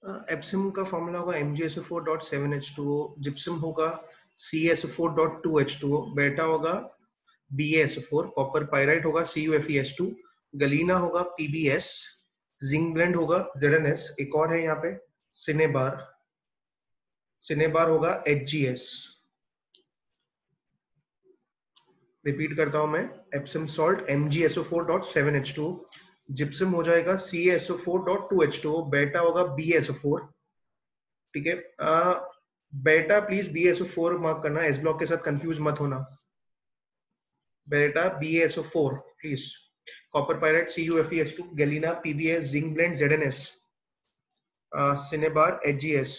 एप्सिम का फॉर्मूला होगा MgSO4.7H2O, gypsum होगा CSO4.2H2O, बेटा होगा BaSO4, कॉपर पाइराइट होगा CuFeS2, गलीना होगा PbS, जिंक ब्लेंड होगा ZnS, एक और है यहाँ पे सिनेबार, सिनेबार होगा HgS। रिपीट करता हूं मैं, एप्सम सॉल्ट MgSO4.7H2O, जिप्सम हो जाएगा CaSO4.2H2O, बेटा होगा BaSO4। ठीक है, बेटा प्लीज BaSO4 मार्क करना, एस ब्लॉक के साथ कंफ्यूज मत होना, बेटा BaSO4 please. Copper pyrite CuFeS2, galena PbS, zinc blende ZnS, cinnabar HgS,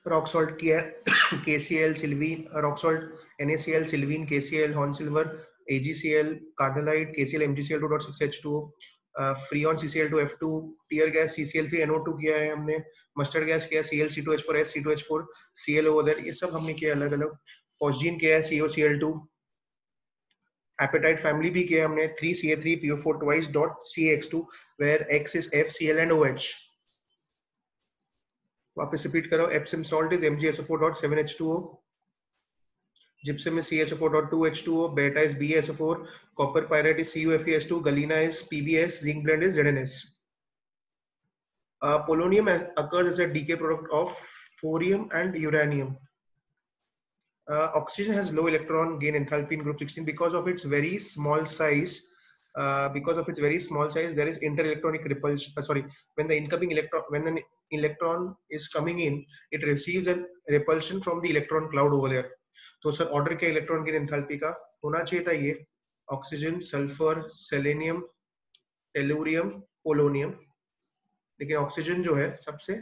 rock salt किया है KCl sylvine, rock salt NaCl sylvine KCl, horn silver AgCl, carbonite KCl MgCl2.6H2O, freon CCl2F2, tear gas CCl3NO2 किया है हमने, mustard gas किया ClC2H4S, C2H4, Cl over there, ये सब हमने किया अलग अलग। फॉस्जीन किया है COCl2, एपेटाइट फैमिली भी किया हमने 3Ca3PO4 twice dot CaX2 where X is F, Cl and OH। वापस रिपीट करो, Epsom salt is MgSO4.7H2O, gypsum is CaSO4.2H2O, beta is BaSO4, copper pyrite is CuFeS2, galena is PbS, zinc blende is ZnS. Polonium occurs as a decay product of thorium and uranium. Oxygen has low electron gain enthalpy in group 16 because of its very small size. Because of its very small size, there is interelectronic repulsion. When the incoming electron, when an electron is coming in, it receives a repulsion from the electron cloud over there. तो sir order के electron की enthalpy का होना चाहिए था ये oxygen, sulphur, selenium, tellurium, polonium, लेकिन oxygen जो है सबसे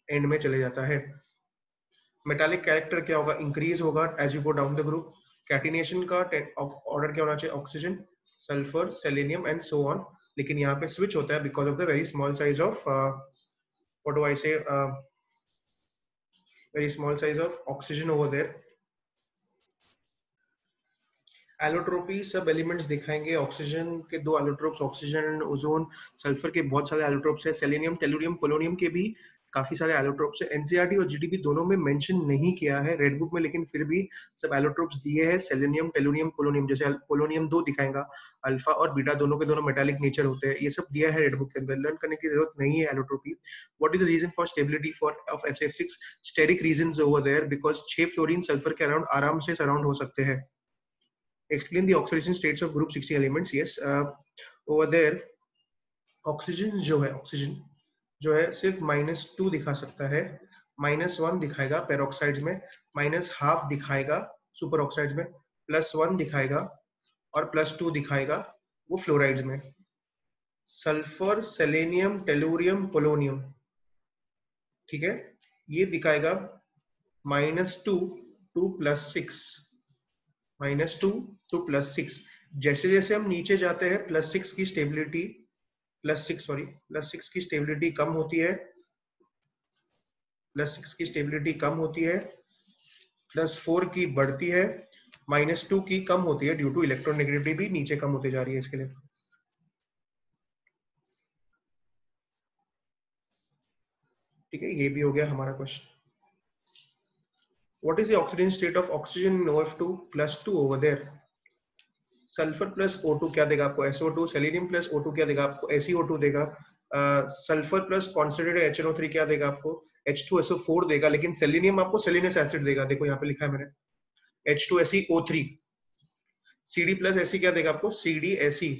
एंड में चले जाता है। मेटालिक कैरेक्टर क्या होगा, इंक्रीज होगा as you go down the group. Catenation का ऑर्डर क्या होना चाहिए, oxygen, sulphur, selenium and so on, लेकिन यहाँ पे स्विच होता है because of the very small size of what do I say, very small size of oxygen over there. Allotropy सब एलिमेंट्स दिखाएंगे, ऑक्सीजन के दो allotropes, oxygen and ozone, sulphur के बहुत सारे एलोट्रोप्स है, सेलेनियम, टेलुरियम, पोलोनियम के भी काफी सारे एलोट्रोप्स है। एनसीईआरटी और जीडीपी दोनों में मेंशन नहीं किया है रेड बुक में, लेकिन फिर भी सब एलोट्रोप्स दिए हैं, सेलेनियम, टेलुरियम, पोलोनियम। जैसे पोलोनियम 2 दिखाएगा, अल्फा और बीटा दोनों के दोनों मेटालिक नेचर होते हैं, ये सब दिया है रेड बुक के अंदर, लर्न करने की जरूरत नहीं है allotropy. What is the reason for stability for of SF6, steric reasons over there, because 6 fluorine sulphur के अराउंड आराम से सराउंड हो सकते हैं। Explain the oxidation states of group 16 elements. Yes, over there oxygen जो है, ऑक्सीजन जो है सिर्फ -2 दिखा सकता है, -1 दिखाएगा पेरोक्साइड्स में, -1/2 दिखाएगा सुपर ऑक्साइड्स में, +1 दिखाएगा और +2 दिखाएगा वो फ्लोराइड्स में। सल्फर, सेलेनियम, टेलुरियम, पोलोनियम, ठीक है, ये दिखाएगा -2 to +6, -2 to +6। जैसे जैसे हम नीचे जाते हैं +6 की स्टेबिलिटी, +6 की स्टेबिलिटी कम होती है, +6 की स्टेबिलिटी कम होती है, +4 की बढ़ती है, -2 की कम होती है ड्यू टू इलेक्ट्रोनेगेटिविटी भी नीचे कम होती जा रही है इसके लिए। ठीक है, ये भी हो गया हमारा question. What is the oxidation state of oxygen in OF2 +2 over there? Sulphur plus O2 क्या देगा आपको, SO2, सेलेनियम प्लस O2 क्या देगा आपको, SeO2 देगा, सल्फर प्लस कॉन्सेंट्रेटेड HNO3 क्या देगा आपको, H2SO4 देगा, लेकिन सेलेनियम आपको सेलेनियस एसिड देगा, देखो यहाँ पे लिखा है मैंने H2SeO3। Cd प्लस Fe क्या देगा आपको, CdSe,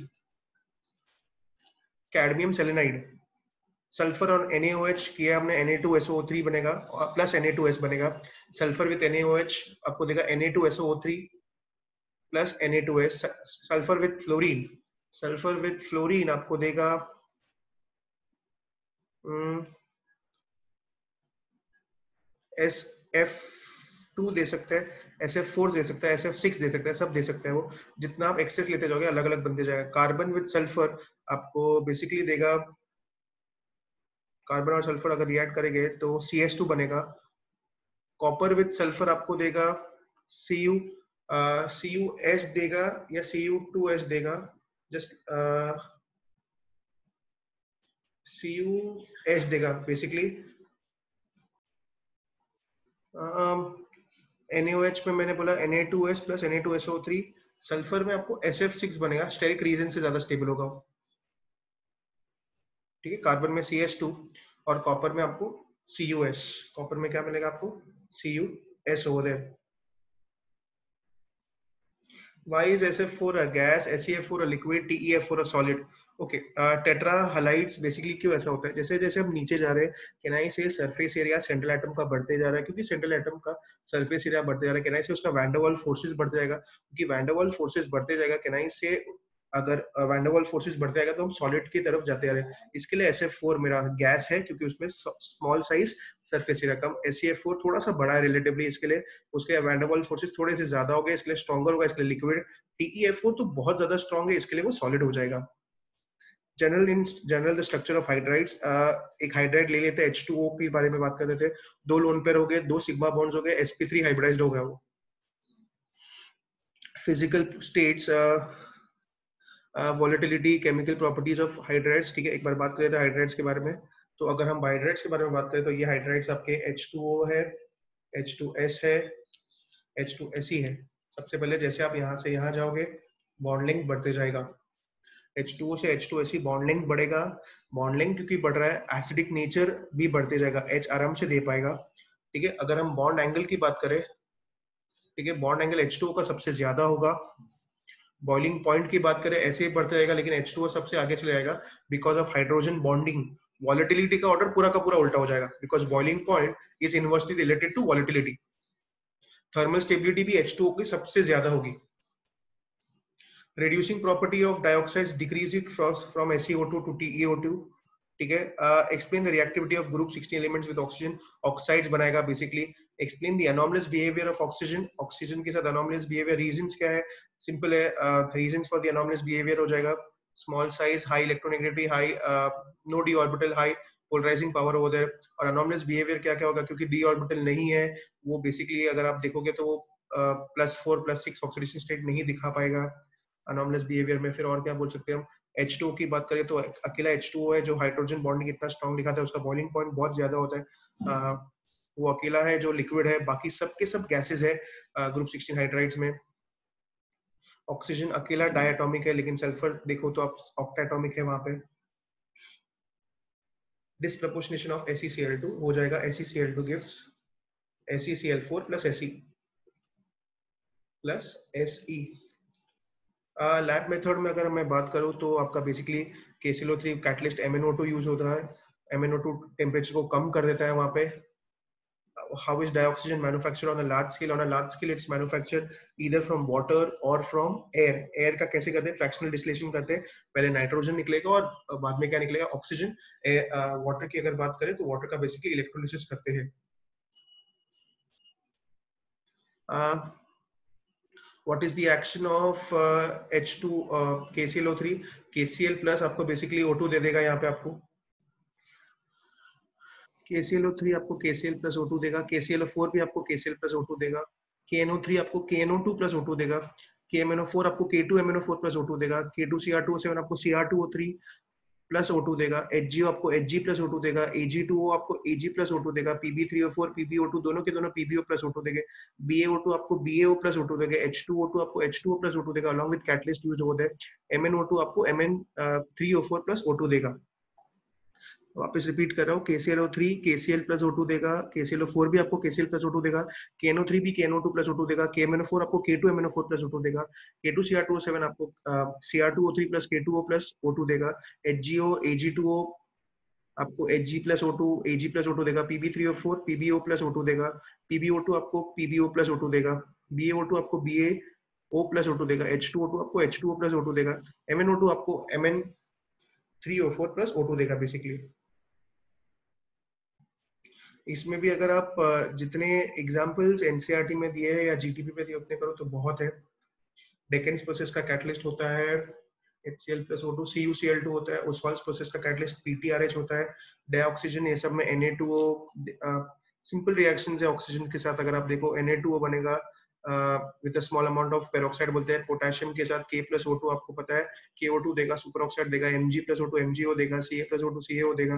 कैडमियम सेलेनाइड। सल्फर और NaOH किया हमने, Na2SO3 बनेगा प्लस Na2S बनेगा, सल्फर विद NaOH आपको देगा Na2SO3 plus Na2S, sulphur with fluorine, sulphur with fluorine आपको देगा SF2 दे सकते हैं, SF4 दे सकता है, SF6 दे सकता है, सब दे सकते हैं वो। जितना आप एक्सेस लेते जाओगे अलग अलग बनते जाएगा। कार्बन विद सल्फर आपको बेसिकली देगा, कार्बन और सल्फर अगर रिएक्ट करेंगे तो CS2 बनेगा। कॉपर विद सल्फर आपको देगा CuS देगा या Cu2S देगा, जस्ट CuH देगा बेसिकली। NaOH में मैंने बोला Na2S प्लस Na2SO3, सल्फर में आपको SF6 बनेगा, स्टेरिक रीजन से ज्यादा स्टेबल होगा, ठीक है। कार्बन में CS2 और कॉपर में आपको CuS, कॉपर में क्या मिलेगा आपको CuS over there. Why is SF4 a gas, SeF4 a liquid, TeF4 a solid? Okay, tetra halides basically क्यों ऐसा होता है, जैसे जैसे हम नीचे जा रहे हैं केनाई से सरफेस एरिया सेंट्रल एटम का बढ़ते जा रहा है, क्योंकि सेंट्रल एटम का सरफेस एरिया बढ़ते जा रहा है केनाई से, उसका वैन डर वाल्स फोर्सेस बढ़ते जाएगा, क्योंकि वैन डर वाल्स फोर्सेस बढ़ते जाएगा केनाई से, अगर वैन डर वाल्स फोर्सेस बढ़ते जाएगा तो हम सॉलिड की तरफ जाते जा रहे हैं। इसके लिए SF4 मेरा गैस है, क्योंकि उसमें स्मॉल साइज सरफेस एरिया कम, SeF4 थोड़ा सा बड़ा है रिलेटिवली, इसके लिए उसके वैन डर वाल्स फोर्सेस थोड़े से ज्यादा हो गए, इसके लिए स्ट्रॉन्गर होगा, इसके लिए लिक्विड। TeF4 तो बहुत ज्यादा स्ट्रॉन्ग है, इसके लिए वो सॉलिड हो जाएगा। General the structure of hydrides, एक हाइड्राइड ले लेते हैं, H2O के बारे में बात कर रहे थे, दो लोन पेयर हो गए, दो सिग्मा बॉन्ड्स हो गए, sp3 हाइब्रिडाइज्ड हो गया वो। Physical states, volatility, chemical properties of hydrides, ठीक है। एक बार बात करें तो हाइड्राइड्स के बारे में, तो अगर हम हाइड्राइड्स के बारे में बात करें तो ये हाइड्राइड्स आपके H2O है, H2S है, H2Se है। सबसे पहले जैसे आप यहाँ से यहाँ जाओगे बॉन्ड लेंथ बढ़ते जाएगा, H2O से H2Se बॉन्ड लेंथ बढ़ेगा, बॉन्ड लेंथ क्योंकि बढ़ रहा है एसिडिक नेचर भी बढ़ते जाएगा, H आराम से दे पाएगा, ठीक है। अगर हम बॉन्ड एंगल की बात करें, ठीक है, बॉन्ड एंगल H2O का सबसे ज्यादा होगा। बॉइलिंग पॉइंट की बात करें ऐसे ही बढ़ते जाएगा, लेकिन H2O सबसे आगे चले जाएगा because of hydrogen bonding. Volatility का ऑर्डर पूरा का पूरा उल्टा हो जाएगा, because boiling point is inversely related to volatility. Thermal stability भी H2O की सबसे ज्यादा होगी। reducing property of dioxides decreasing from SeO2 to TeO2, ठीक है। explain the reactivity of group 16 elements with oxygen, oxides बनाएगा basically। explain the anomalous behavior of oxygen, oxygen के साथ anomalous behavior, reasons क्या है, simple है, reasons for the anomalous behavior हो जाएगा, small size, high electronegativity, high no d orbital, high polarizing power over there। और anomalous behavior क्या क्या होगा, क्योंकि d orbital नहीं है वो basically अगर आप देखोगे तो +4 +6 ऑक्सीडेशन स्टेट नहीं दिखा पाएगा अनॉमलस बिहेवियर में। फिर और क्या बोल सकते हैं हम, H2O की बात करें तो अकेला H2O है जो हाइड्रोजन बॉन्डिंग इतना स्ट्रॉन्ग दिखाता है, उसका बॉइलिंग पॉइंट बहुत ज्यादा होता है, वो अकेला है जो लिक्विड है, बाकी सब के सब गैसेस है ग्रुप 16 हाइड्राइड्स में। ऑक्सीजन अकेला डायटोमिक है, लेकिन सल्फर देखो तो आप ऑक्टाटोमिक है वहां पे। डिसप्रपोर्शनेशन ऑफ SeCl2 हो जाएगा, SeCl2 gives SeCl4 plus Se plus Se। Lab method में अगर मैं बात करूं तो आपका basically KClO3 catalyst MnO2 use होता है, MnO2 टेम्परेचर को कम कर देता है वहां पे। How is dioxygen manufactured on a large scale? On a large scale, it's manufactured either from water or from air. Air का कैसे करते हैं, फ्रैक्शनल डिस्टिलेशन करते हैं, पहले नाइट्रोजन निकलेगा और बाद में क्या निकलेगा, ऑक्सीजन। वाटर की अगर बात करें तो वाटर का बेसिकली इलेक्ट्रोलिसिस करते हैं। What is the action of H2 KClO3? KCl plus आपको बेसिकली O2 दे देगा, यहाँ पे आपको KClO3 आपको KCl प्लस O2 देगा, KClO4 भी आपको KCl प्लस O2 देगा, KNO3 आपको KNO2 प्लस O2 देगा, KMnO4 आपको K2MnO4 प्लस O2 देगा, K2Cr2O7 आपको Cr2O3 प्लस O2 देगा, HgO आपको Hg प्लस O2 देगा, Ag2O आपको Ag प्लस O2 देगा, PB3O4 PbO2 दोनों के दोनों PbO प्लस O2 देंगे, BaO2 आपको BaO प्लस O2 देगा, H2O2 आपको H2O प्लस O2 देगा along with catalyst यूज होता है, MnO2 आपको Mn3O4 प्लस O2 देगा। वापस रिपीट कर रहा हूँ, KClO3 KCl प्लस O2 देगा, KClO4 भी आपको KCl प्लस O2 देगा, KNO3 भी KNO2 प्लस O2 देगा, KMnO4 आपको K2MnO4 प्लस O2 देगा, K2Cr2O7 आपको Cr2O3 plus K2O plus O2 देगा, HgO Ag2O आपको Hg plus O2 Ag plus O2 देगा, PB3O4 PbO प्लस O2 देगा, PbO2 आपको PbO प्लस O2 देगा, BaO2 आपको BaO प्लस O2 देगा, H2O2 आपको H2O प्लस O2 देगा, MnO2 आपको Mn3O4 प्लस O2 देगा बेसिकली। इसमें भी अगर आप जितने एग्जाम्पल्स एनसीईआरटी में दिए हैं या जीटीपी में दिए उतने करो तो बहुत है। डेकेन्स प्रोसेस का कैटलिस्ट होता है HCl प्लस O2, CuCl2 होता है, ओस्वाल्ड्स प्रोसेस का कैटलिस्ट PTRH होता है, डाइऑक्सीजन ये सब में Na2O, सिंपल रिएक्शंस है ऑक्सीजन के साथ, अगर आप देखो Na2O बनेगा with a small amount of peroxide बोलते हैं। पोटेशियम के साथ K+O2 आपको पता है KO2 देगा, सुपर ऑक्साइड देगा, Mg+O2 MgO देगा, Ca+O2 CaO देगा।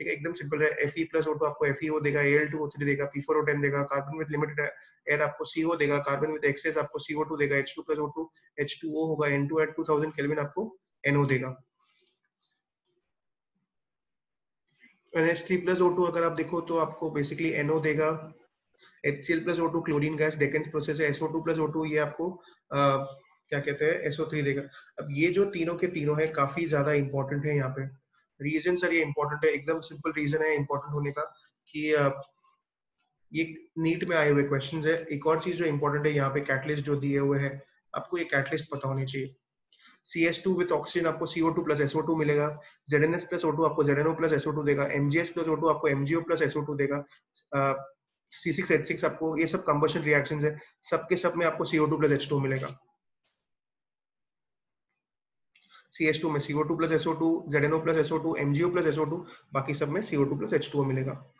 ठीक है, एकदम सिंपल है। Fe+O2 आपको FeO देगा, Al2O3 देगा, P4O10 देगा, कार्बन विद लिमिटेड एयर आपको CO देगा, कार्बन विद एक्सेस आपको CO2 देगा, H2+O2 H2O होगा, N2 एट 2000 केल्विन आपको NO देगा। NH3+O2 अगर आप देखो तो आपको बेसिकली NO देगा। HCl+O2 क्लोरीन गैस डेकेन्स प्रोसेस है। SO2+O2 ये आपको क्या कहते हैं SO3 देगा। अब ये जो तीनों के तीनों है काफी ज्यादा इंपॉर्टेंट है यहाँ पे। रीजन सर ये इंपॉर्टेंट है, एकदम सिंपल रीजन है इंपॉर्टेंट होने का कि ये नीट में आए हुए क्वेश्चंस है। एक और चीज जो इंपॉर्टेंट है यहाँ पे कैटलिस्ट जो दिए हुए हैं, आपको ये कैटलिस्ट पता होनी चाहिए। CS2 विद ऑक्सीजन आपको CO2 प्लस SO2 मिलेगा। ZNS प्लस O2 आपको ZNO प्लस SO2 देगा। MgS प्लस O2 आपको MgO प्लस SO2 देगा। C6H6 आपको, ये सब कंबशन रिएक्शंस है, सबके सब में आपको CO2 प्लस H2 मिलेगा। CS2 में CO2 plus SO2, ZNO plus SO2, MgO plus SO2, बाकी सब में CO2 प्लस H2O मिलेगा।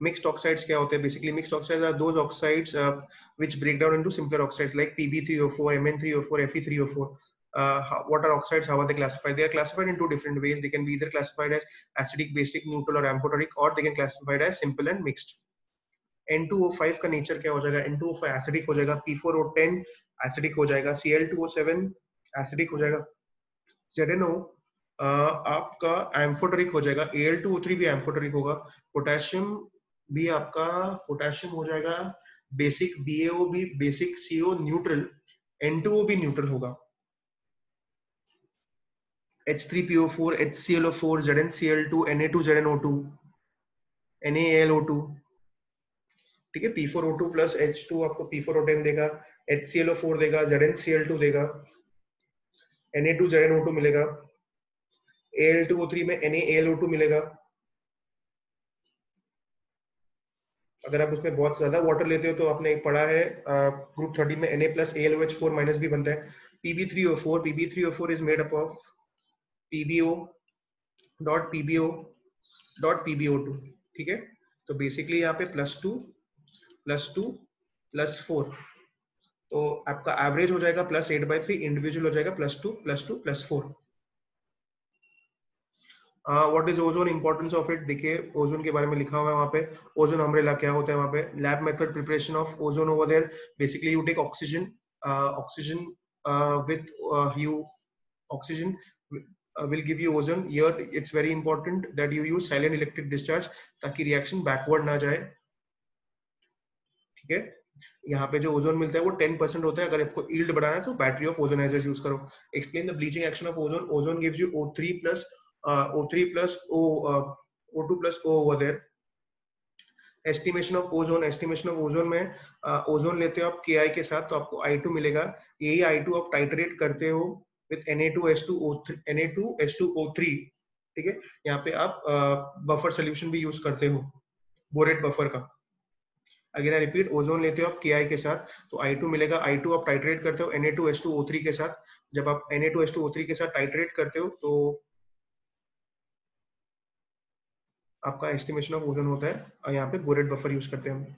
Mixed oxides क्या होते हैं? Basically mixed oxides are those oxides which break down into simpler oxides like Pb3O4, Mn3O4, Fe3O4. What are oxides? How are they classified? They are classified in two different ways. They can be either classified as acidic, basic, neutral or amphoteric, or they can classified as simple and mixed. N2O5 का nature क्या हो जाएगा? N2O5 acidic हो जाएगा, P4O10 acidic हो जाएगा, Cl2O7 acidic हो जाएगा, ZNO आपका एम्फोटेरिक हो जाएगा, Al2O3 भी एम्फोटेरिक होगा, पोटेशियम भी आपका पोटेशियम हो जाएगा बेसिक, BaO भी बेसिक, CO न्यूट्रल, N2O भी न्यूट्रल होगा, H3PO4, HClO4, ZnCl2, Na2ZnO2, NaAlO2, ठीक है। P4O2 प्लस H2 आपको P4O10 देगा, HClO4 देगा, ZnCl2 देगा, Na2ZnO2 मिलेगा, Al2O3 में NaAlO2 मिलेगा। अगर आप उसमें बहुत ज्यादा वाटर लेते हो तो आपने एक पढ़ा है ग्रुप 30 में Na+AlOH4 माइनस भी बनता है। Pb3O4 is made up of PbO dot PbO dot PbO2, ठीक है। तो बेसिकली यहाँ पे +2 +2 +4, तो आपका एवरेज हो जाएगा +8/3, इंडिविजुअल हो जाएगा +2 +2 +4। What is ozone, importance of it, देखिए ओजोन के बारे में लिखा हुआ है वहाँ पे। ओजोन अम्ब्रेला क्या होता है वहाँ पे? Lab method preparation of ozone over there, basically you take oxygen with you oxygen will give you ozone। here it's very important that you use silent electric discharge ताकि रिएक्शन बैकवर्ड ना जाए, ठीक है। यहाँ पे जो ओजोन मिलता है वो 10% होता है। अगर आपको यील्ड बढ़ाना है तो बैटरी ऑफ ओजोनाइजर्स यूज करो। Explain the bleaching action of ozone. Ozone gives you O3 plus O2 plus O over there। Estimation of ozone, estimation of ozone में ओजोन लेते हो आप Ki के साथ तो आपको I2 मिलेगा। यही I2 आप टाइट्रेट करते हो विद Na2H2O3, ठीक है। यहाँ पे आप बफर सोल्यूशन भी यूज करते हो, बोरेट बफर का। अगर आई रिपीट, ओजोन लेते हो आप Ki के साथ तो I2 मिलेगा। I2 आप टाइट्रेट करते हो Na2H2O3 के साथ। जब आप Na2H2O3 के साथ टाइट्रेट करते हो तो आपका एस्टिमेशन ऑफ ओजोन होता है, और यहाँ पे बोरेट बफर यूज करते हैं हम।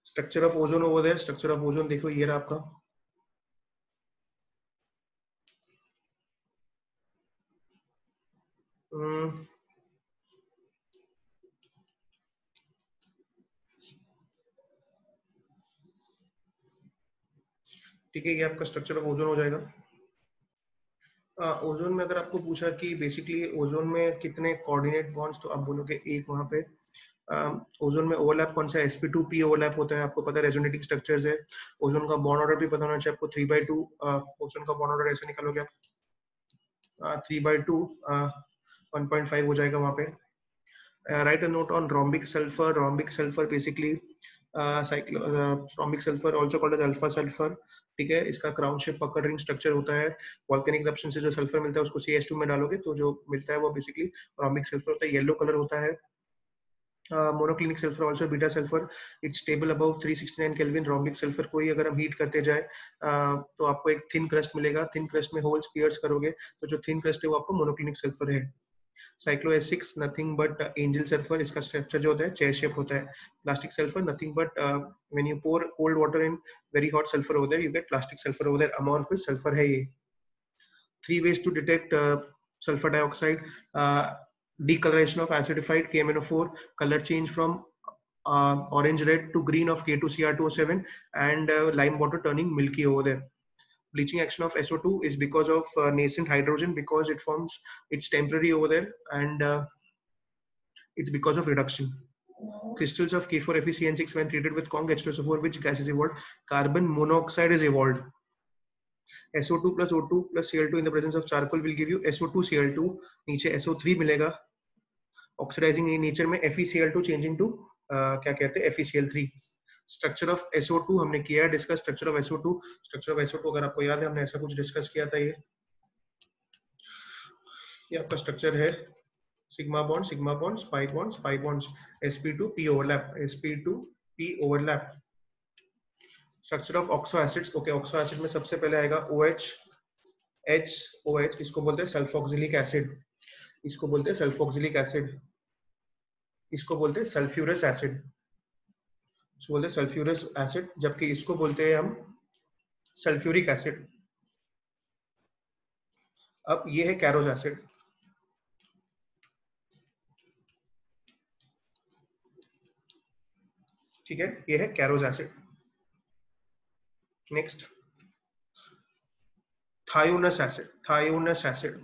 Structure of ozone over there, structure of ozone देखो ये रहा आपका। ठीक है, ये आपका स्ट्रक्चर ऑफ ओजोन हो जाएगा। ओजोन में अगर आपको पूछा कि बेसिकली ओजोन में कितने कोऑर्डिनेट बॉन्ड्स, तो आप बोलोगे एक। वहां पे ओजोन में ओवरलैप कौन सा है? sp2p ओवरलैप होता है, आपको पता है। रेजोनेटिंग स्ट्रक्चर्स है। ओजोन का बॉन्ड ऑर्डर भी पता होना चाहिए आपको, 3/2। ओजोन का बॉन्ड ऑर्डर ऐसे निकालोगे आप, 3/2 1.5 हो जाएगा वहां पे। Write a note on rhombic sulphur. Rhombic sulphur basically rhombic sulphur also called as alpha sulphur, ठीक है। इसका crown shape puckered ring structure होता है। वोल्केनिक इरप्शन से जो सल्फर मिलता है उसको CH2 में डालोगे तो जो मिलता है वो बेसिकली रोम्बिक सल्फर होता है, येलो कलर होता है। Monoclinic sulphur also beta sulphur, it's stable above 369 kelvin. Rhombic sulphur को ही अगर हम हीट करते जाए तो आपको एक थिन क्रस्ट मिलेगा। थिन क्रस्ट में होल्स पियर्स करोगे तो जो थिन क्रस्ट है वो आपको मोनोक्लिनिक सल्फर है। Cyclo S six nothing but Engel sulphur, इसका स्ट्रक्चर जो होता है चेयर शेप होता है. Plastic sulphur nothing but when you pour cold water in very hot sulphur over there you get plastic sulphur over there. Amorphous sulphur है ये. 3 ways to detect sulfur dioxide: decoloration of acidified KMnO4, color change from orange red to green of K2Cr2O7, and lime water turning milky over there. Bleaching action of SO2 is because of nascent hydrogen, because it forms, it's temporary over there, and it's because of reduction. Crystals of K4FeCN6 when treated with Kong H2SO4, which gas is evolved? Carbon monoxide is evolved. SO2 plus O2 plus Cl2 in the presence of charcoal will give you SO2Cl2. नीचे SO3 मिलेगा. Oxidizing in nature में FeCl2 changing to क्या कहते हैं FeCl3. Structure of SO2 हमने किया है discuss. Structure of SO2, structure of SO2 अगर आपको याद है हमने ऐसा कुछ डिस्कस किया था. ये आपका स्ट्रक्चर है. Sigma bond, pi bonds, sp2p overlap, sp2p overlap. Structure of oxo acids. Okay, oxo acid में सबसे पहले आएगा OH, HOH, इसको बोलते हैं सल्फोक्सिलिक एसिड, इसको बोलते हैं सल्फोक्सिलिक एसिड, इसको बोलते हैं सल्फ्यूरस एसिड, इसको बोलते हैं सल्फ्यूरस एसिड, जबकि इसको बोलते हैं हम सल्फ्यूरिक एसिड. अब ये है कैरोज एसिड. ठीक है, ये है Caro's acid. Next thionous acid. Thionous acid,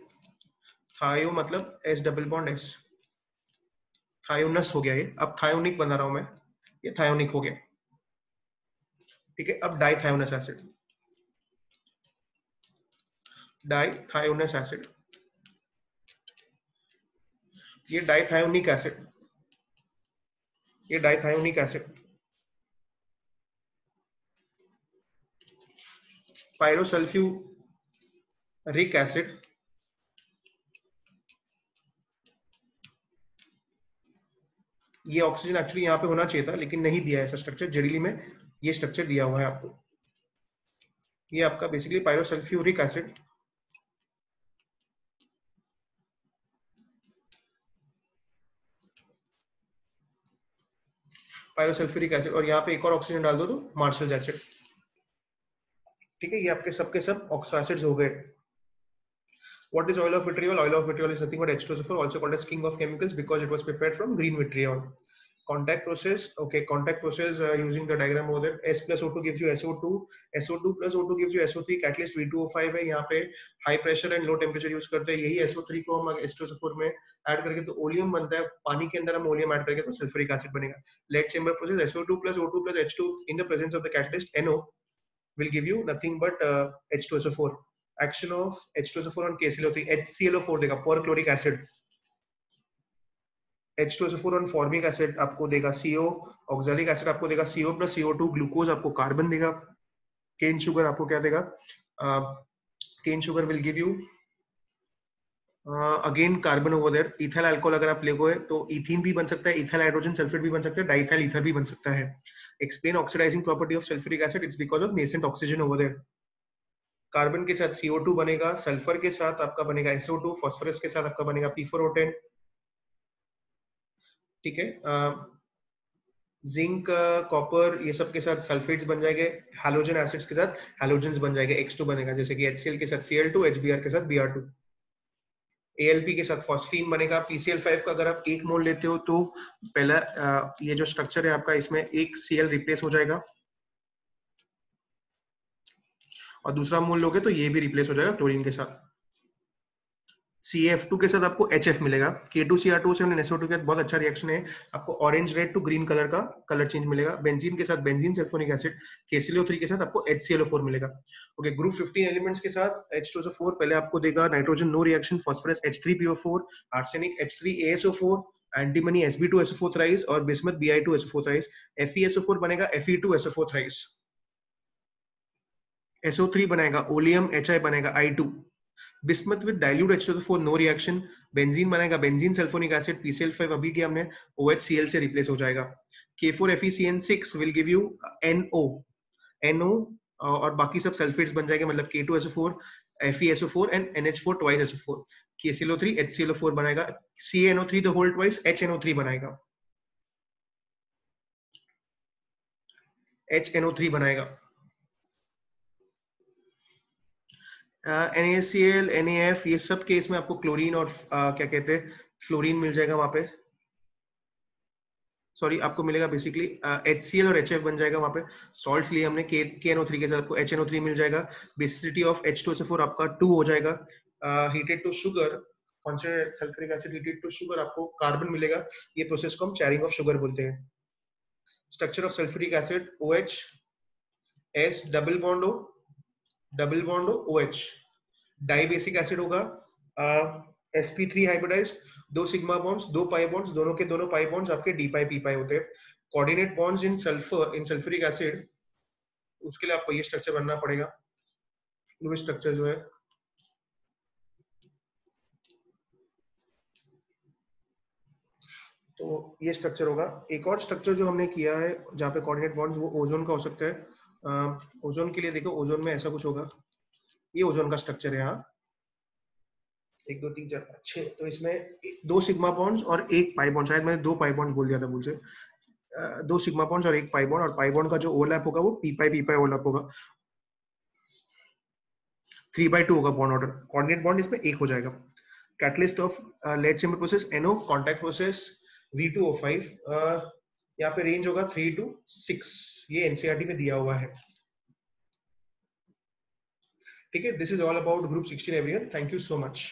thio मतलब S double bond S, thionous हो गया ये. अब थायोनिक बना रहा हूं मैं, ये थायोनिक हो गया. ठीक है, अब डाइथायोनस एसिड. डाइथायोनस एसिड, ये डाइथायोनिक एसिड, ये डाइथायोनिक एसिड. पायरोसल्फ्यूरिक एसिड, ये ऑक्सीजन एक्चुअली यहाँ पे होना चाहिए था लेकिन नहीं दिया ऐसा स्ट्रक्चर. जेडीली में ये स्ट्रक्चर दिया हुआ है आपको. ये आपका basically pyrosulphuric acid. Pyrosulphuric acid, और यहाँ पे एक और ऑक्सीजन डाल दो तो मार्शल एसिड. ठीक है, ये आपके सबके सब ऑक्सो एसिड्स हो गए. What is oil of vitriol? Oil of vitriol is nothing but H2SO4, also called as king of chemicals because it was prepared from green vitriol. Contact process. Okay, contact process using the diagram over there. S plus O2 gives you SO2. SO2 plus O2 gives you SO3. Catalyst V2O5 है. यहाँ पे high pressure and low temperature use करते हैं. यही SO3 को हम H2SO4 में add करके तो ओलियम बनता है. पानी के अंदर हम ओलियम ऐड करके तो सल्फ्यूरिक एसिड बनेगा. Lead chamber process. SO2 plus O2 plus H2 in the presence of the catalyst NO will give you nothing but H2SO4. Action of H2SO4 on KClO3, HClO4 देगा, perchloric acid. H2SO4 on formic acid आपको देगा CO, oxalic acid आपको देगा CO plus CO2, glucose आपको carbon देगा. Cane sugar आपको क्या देगा? Cane sugar will give you again carbon over there. Ethyl alcohol अगर आप लेगोए तो इथीन भी बन सकता है, इथाइल हाइड्रोजन सल्फेट भी बन सकता है, डाइथाइल ईथर भी बन सकता है. Explain oxidising property of sulphuric acid. It's because of nascent oxygen over there. Carbon के साथ CO2 बनेगा, सल्फर के साथ आपका बनेगा SO2, फास्फोरस के साथ आपका बनेगा P4O10. ठीक है, जिंक, कॉपर, ये सब के साथ सल्फेट्स बन जाएंगे. हैलोजन एसिड्स के साथ हैलोजेंस बन जाएंगे, X2 बनेगा, जैसे कि HCl के साथ Cl2, HBr के साथ Br2. ALP के साथ फॉस्फीन बनेगा. PCl5 का अगर आप एक मोल लेते हो तो पहला ये जो स्ट्रक्चर है आपका, इसमें एक Cl रिप्लेस हो जाएगा और दूसरा मोल लोगे तो ये भी रिप्लेस हो जाएगा क्लोरीन के साथ. CF2 के साथ आपको HF मिलेगा. K2Cr2O7 SO2 के साथ बहुत अच्छा रिएक्शन है, आपको orange red to green colour का कलर चेंज मिलेगा. बेंजीन के साथ बेंजीन सल्फोनिक एसिड. KClO3 के साथ आपको HClO4 मिलेगा. ओके, ग्रुप 15 एलिमेंट्स के साथ H2SO4 पहले आपको देगा nitrogen no reaction, phosphorus H3PO4, arsenic H3ASO4, antimony Sb2SO4 thrice और बिस्मथ Bi2SO4 थ्राइस. FeSO4 बनेगा Fe2SO4 थ्राइस. SO3 बनेगा ओलियम, HI बनेगा I2. Bismuth with dilute H2SO4 no reaction. Benzene बनेगा बेंजीन सल्फोनिक एसिड. PCl5 अभी के हमने OHCl से replace हो जाएगा. K4FeCN6 will give you NO और बाकी सब सल्फेट्स बन जाएंगे, मतलब K2SO4, FeSO4 and NH4 twice SO4, KClO3 HClO4 बनाएगा, CaNO3 the whole twice HNO3 बनाएगा, HNO3 बनाएगा, NaCl, NaF, ये सब केस में आपको क्लोरीन और क्या कहते हैं फ्लोरीन मिल जाएगा वहां पे, सॉरी आपको मिलेगा बेसिकली HCl और HF बन जाएगा वहां पे, सॉल्ट्स लिए हमने KNO3 के साथ आपको HNO3 मिल जाएगा, बेसिसिटी ऑफ H2SO4 आपका 2 हो जाएगा, heated to sugar concentrated sulphuric acid heated to sugar आपको कार्बन मिलेगा, ये प्रोसेस को हम चैरिंग ऑफ शुगर बोलते हैं। Structure of sulphuric acid OH S double bond O OH, dibasic acid होगा sp3 hybridised, 2 sigma bonds, 2 pi bonds, दोनों के दोनों पाई बॉन्ड्स आपके डी पाई पी पाई होते हैं। Coordinate bonds in sulphur in sulphuric acid, उसके लिए आपको ये स्ट्रक्चर बनना पड़ेगा, वो स्ट्रक्चर जो है तो ये स्ट्रक्चर होगा। एक और स्ट्रक्चर जो हमने किया है जहाँ पे कोऑर्डिनेट बॉन्ड्स, वो ओजोन का हो सकता है। ओजोन के लिए देखो, ओजोन में ऐसा कुछ होगा, ये ओजोन का स्ट्रक्चर है यहाँ, 1 2 3 4 5 6, तो इसमें 2 सिग्मा बॉन्ड्स और 1 पाई बॉन्ड, शायद मैंने 2 पाई बॉन्ड बोल दिया था भूल से, 2 सिग्मा बॉन्ड्स और 1 पाई बॉन्ड, और पाई बॉन्ड का जो ओवरलैप होगा वो पी पाई ओवरलैप होगा, 3/2 होगा बॉन्ड ऑर्डर, कोऑर्डिनेट बॉन्ड इसमें 1 हो जाएगा। Catalyst of lead chamber process NO, contact process V2O5, यहाँ पे रेंज होगा 3 to 6, ये एनसीईआरटी में दिया हुआ है। ठीक है, this is all about group 16 everyone, thank you so much.